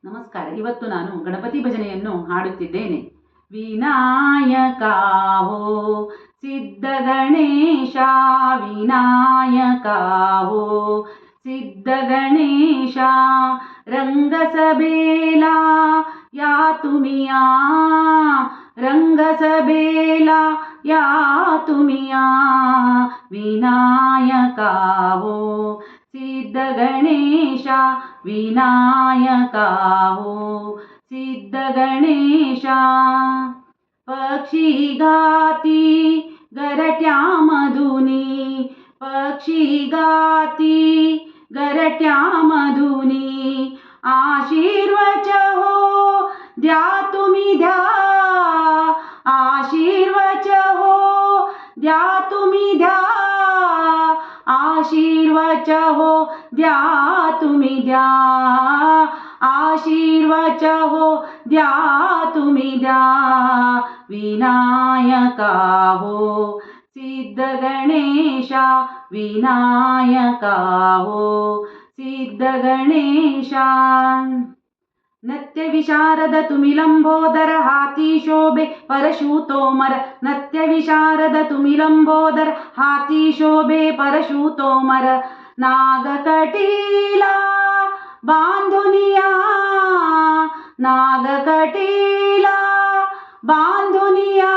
ನಮಸ್ಕಾರ. ಇವತ್ತು ನಾನು ಗಣಪತಿ ಭಜನೆಯನ್ನು ಹಾಡುತ್ತಿದ್ದೇನೆ. ವಿನಾಯಕ ಹೋ ಸಿದ್ಧ ಗಣೇಶ, ವಿನಾಯಕ ಹೋ ಸಿದ್ಧ ಗಣೇಶ, रंग सबेला या तुम्हिया, रंग सबेला या तुम्हिया, विनायका हो सिद्ध गणेशा, विनायका हो सिद्ध गणेशा. पक्षी गाती घरट्यामधुनी, पक्षी गाती घरट्यामधुनी, आशीर्वच हो द्या तुम्ही द्या, आशीर्वच हो द्या तुम्ही द्या, आशीर्वच हो द्या तुम्ही द्या, आशीर्वच हो द्या तुम्ही द्या. विनायका हो सिद्ध गणेशा, विनायका हो सिद्ध गणेशा. नत्य विशारद तुम्ही लंबोदर, हाती शोभे परशुतोमर, नत्य विशारद तुम्ही लंबोदर, हाती शोभे परशुतोमर. नागकटीला बांधुनिया, नागकटीला बांधुनिया,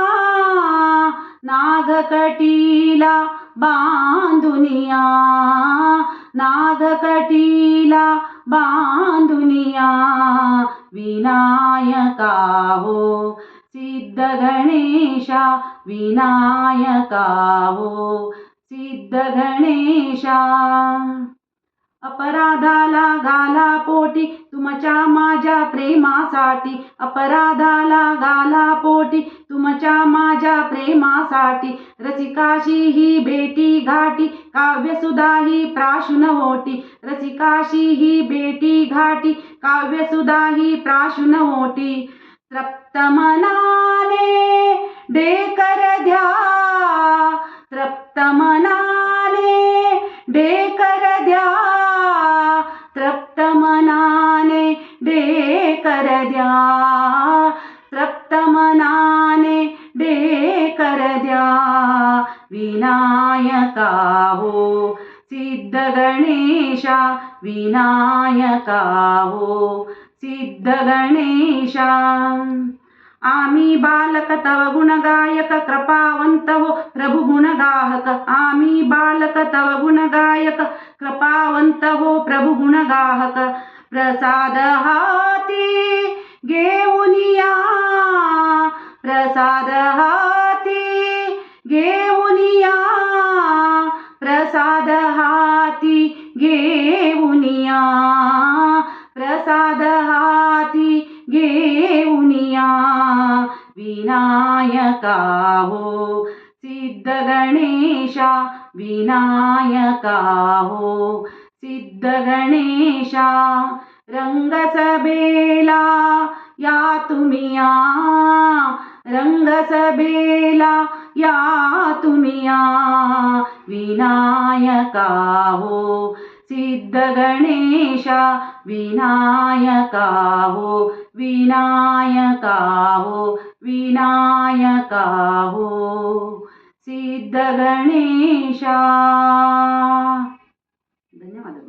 नागकटीला बांधुनिया, नागकटीला बांधुनिया. विनायका हो सिद्ध गणेशा, विनायका हो सिद्ध गणेशा. अपराधाला घाला पोटी तुमच्या माझ्या प्रेमासाठी, अपराधाला घाला पोटी तुमच्या माझ्या प्रेमासाठी. रसिकाशी ही भेटी घाटी, काव्यसुधा ही प्राशुन ओटी, रसिकाशी ही भेटी घाटी, काव्यसुधा ही प्राशुन ओटी. तृप्त मनाने डेकर द्या, तृप्त मनाने डेकर द्या, तृप्त मनाने डेकर द्या, तृप्त मनाने डेकर द्या. विनायका हो सिद्ध गणेशा, विनायका हो सिद्ध गणेशा. आम्ही बालक तव गुणगायक, कृपावंत हो प्रभु गुणगाहक, आम्ही बालक तव गुणगायक, कृपावंत हो प्रभु गुणगाहक. प्रसाद हाती घेऊनिया, प्रसाद हाती घेऊनिया, प्रसाद हाती घेऊनिया, प्रसाद हाती घेऊनिया. विनायका हो सिद्ध गणेशा, विनायका हो सिद्ध गणेशा. रंग सबेला या तुम्हिया, रंग सबेला या तुम्हिया. विनायका हो सिद्ध गणेशा, विनायका हो, विनायका हो, विनायका हो सिद्ध गणेशा. धन्यवाद.